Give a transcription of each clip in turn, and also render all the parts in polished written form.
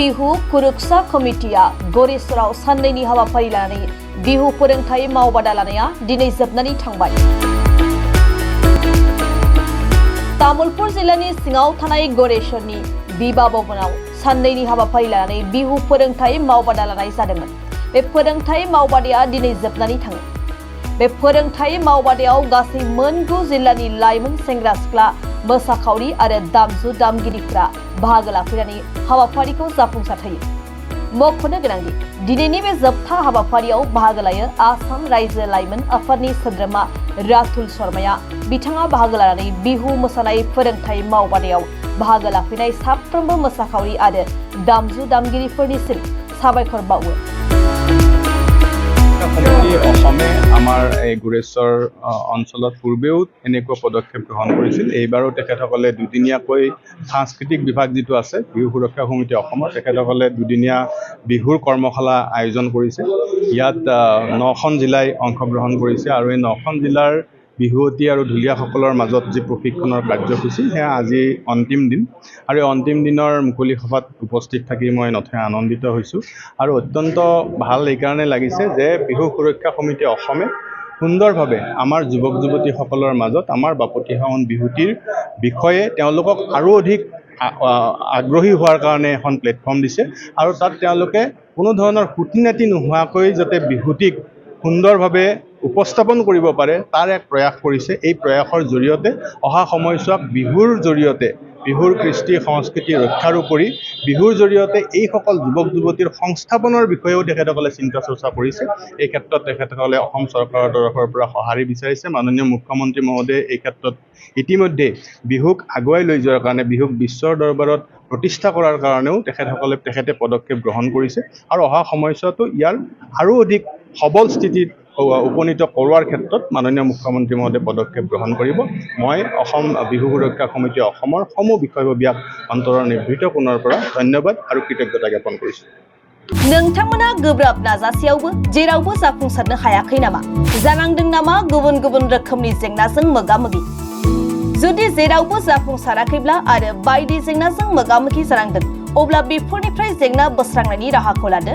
बिहु कुरुक्सा कमिटिया गरेसराव साननैनि हाबाफारि लानानै बिहु फोरोंथाय मावबादा लानाया दिनै जोबनानै थांबाय। तामुलपुर जिल्लानि सिङाव थानाय गरेसरनि बिबा भवनाव साननैनि हाबाफारि लानानै बिहु फोरोंथाय मावबादा लानाय जादोंमोन। बे फोरोंथाय मावबादाया दिनै जोबनानै थाङो। बे फोरोंथाय मावबादायाव गासै मोन 9 जिल्लानि लाइमोन सेंग्रा सिख्ला मोसाखावरि आरो दामजु दामगिरिफोरा बाहागो लाफैनानै हाबाफारिखौ जाफुंसारहोयो। मख'नो गोनांदि दिनैनि बे जोबथा हाबाफारियाव बाहागो लायो आसाम रायजो लाइमोन आफादनि सोद्रोमा रातुल शर्माया। बिथाङा बाहागो लानानै बिहु मोसानाय फोरोंथाय मावबादायाव बाहागो लाफैनाय साफ्रोमबो मोसाखावरि आरो दामजु दामगिरिफोरनिसिम साबायखर बावो। অসমে আমাৰ এই গুৰেশ্বৰ অঞ্চলত পূৰ্বেও এনেকুৱা পদক্ষেপ গ্ৰহণ কৰিছিল। এইবাৰো তেখেতসকলে দুদিনীয়াকৈ সাংস্কৃতিক বিভাগ যিটো আছে বিহু সুৰক্ষা সমিতি অসমৰ, তেখেতসকলে দুদিনীয়া বিহুৰ কৰ্মশালা আয়োজন কৰিছে। ইয়াত 9খন জিলাই অংশগ্ৰহণ কৰিছে আৰু এই 9খন জিলাৰ বিহুৱতী আৰু ঢুলীয়াসকলৰ মাজত যি প্ৰশিক্ষণৰ কাৰ্যসূচী সেয়া আজি অন্তিম দিন আৰু অন্তিম দিনৰ মুকলি সভাত উপস্থিত থাকি মই নথৈ আনন্দিত হৈছোঁ আৰু অত্যন্ত ভাল এইকাৰণে লাগিছে যে বিহু সুৰক্ষা সমিতি অসমে সুন্দৰভাৱে আমাৰ যুৱক যুৱতীসকলৰ মাজত আমাৰ বাপতিসাহোন বিহুটিৰ বিষয়ে তেওঁলোকক আৰু অধিক আগ্ৰহী হোৱাৰ কাৰণে এখন প্লেটফৰ্ম দিছে আৰু তাত তেওঁলোকে কোনো ধৰণৰ খুটি নাটি নোহোৱাকৈ যাতে বিহুটিক সুন্দৰভাৱে উপস্থাপন কৰিব পাৰে তাৰ এক প্ৰয়াস কৰিছে। এই প্ৰয়াসৰ জৰিয়তে অহা সময়ছোৱাত বিহুৰ জৰিয়তে বিহুৰ কৃষ্টি সংস্কৃতি ৰক্ষাৰ উপৰি বিহুৰ জৰিয়তে এইসকল যুৱক যুৱতীৰ সংস্থাপনৰ বিষয়েও তেখেতসকলে চিন্তা চৰ্চা কৰিছে। এই ক্ষেত্ৰত তেখেতসকলে অসম চৰকাৰৰ তৰফৰ পৰা সঁহাৰি বিচাৰিছে। মাননীয় মুখ্যমন্ত্ৰী মহোদয়ে এই ক্ষেত্ৰত ইতিমধ্যে বিহুক আগুৱাই লৈ যোৱাৰ কাৰণে বিহুক বিশ্বৰ দৰবাৰত প্ৰতিষ্ঠা কৰাৰ কাৰণেও তেখেতে পদক্ষেপ গ্ৰহণ কৰিছে আৰু অহা সময়ছোৱাতো ইয়াৰ আৰু অধিক সবল স্থিতিত উপনীত কৰোৱাৰ ক্ষেত্ৰত মাননীয় মুখ্যমন্ত্ৰী মহোদয়ে পদক্ষেপ গ্ৰহণ কৰিব। মই অসম বিহু সুৰক্ষা সমিতি অসমৰ সমূহ বিষয়ববীয়াক অন্তৰৰ নিভৃত কোণৰ পৰা ধন্যবাদ আৰু কৃতজ্ঞতা জ্ঞাপন কৰিছোঁ। नोंथांमोना गोब्राब नाजासेयावबो जेरावबो जाफुंसारनो हायाखै नामा? जानांदों नामा गुबुन गुबुन रोखोमनि जेंनाजों मोगा-मोगि? जुदि जेरावबो जाफुंसाराखैब्ला आरो बायदि जेंनाजों मोगा-मोगि जानांदों, अब्ला बेफोरनिफ्राय जेंना बोस्रांनायनि राहाखौ लादो।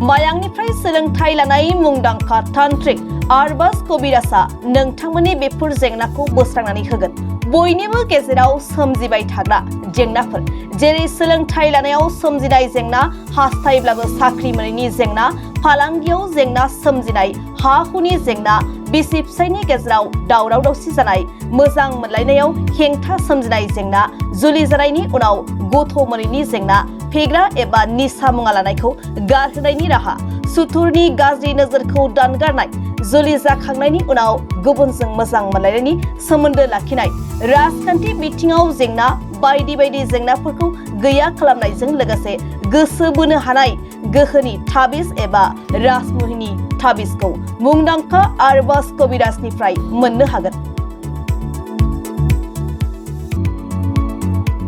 मायांनिफ्राय सोलोंथाय लानाय मुंदांखा तान्त्रिक आरबाज कबिराजआ नोंथांमोननि बेफोर जेंनाखौ बोस्रांनानै होगोन। बयनिबो गेजेराव सोमजिबाय थाग्रा जेंनाफोर जेरै सोलोंथाय लानायाव सोमजिनाय जेंना, हास्थायब्लाबो साख्रि मोनैनि जेंना, फालांगियाव जेंना सोमजिनाय, हा हुनि जेंना, बिसि फिसायनि गेजेराव दावराव दावसि जानाय, मोजां मोनलायनायाव हेंथा सोमजिनाय जेंना, जुलि जानायनि उनाव गथ' मोनैनि जेंना, फेग्रा एबा निसा मुवा लानायखौ गारहोनायनि राहा, सुथुरनि गाज्रि नोजोरखौ दानगारनाय, जुलि जाखांनायनि उनाव गुबुनजों मोजां मोनलायनायनि सोमोन्दो लाखिनाय, राजखान्थि बिथिङाव जेंना, बायदि बायदि जेंनाफोरखौ गैया खालामनायजों लोगोसे गोसो बोनो हानाय गोहोनि ताबिज एबा राजमुहिनि ताबिजखौ मुंदांखा आरबाज कबिराजनिफ्राय मोननो हागोन।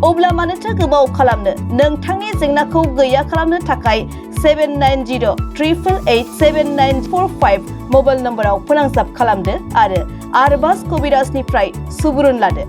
अब्ला मानोथो गोबाव खालामनो? नोंथांनि जेंनाखौ गैया खालामनो थाखाय 7908887945 मबाइल नम्बराव फोनांजाब खालामदो आरो आरबाज कबिराजनिफ्राय सुबुरुन लादो।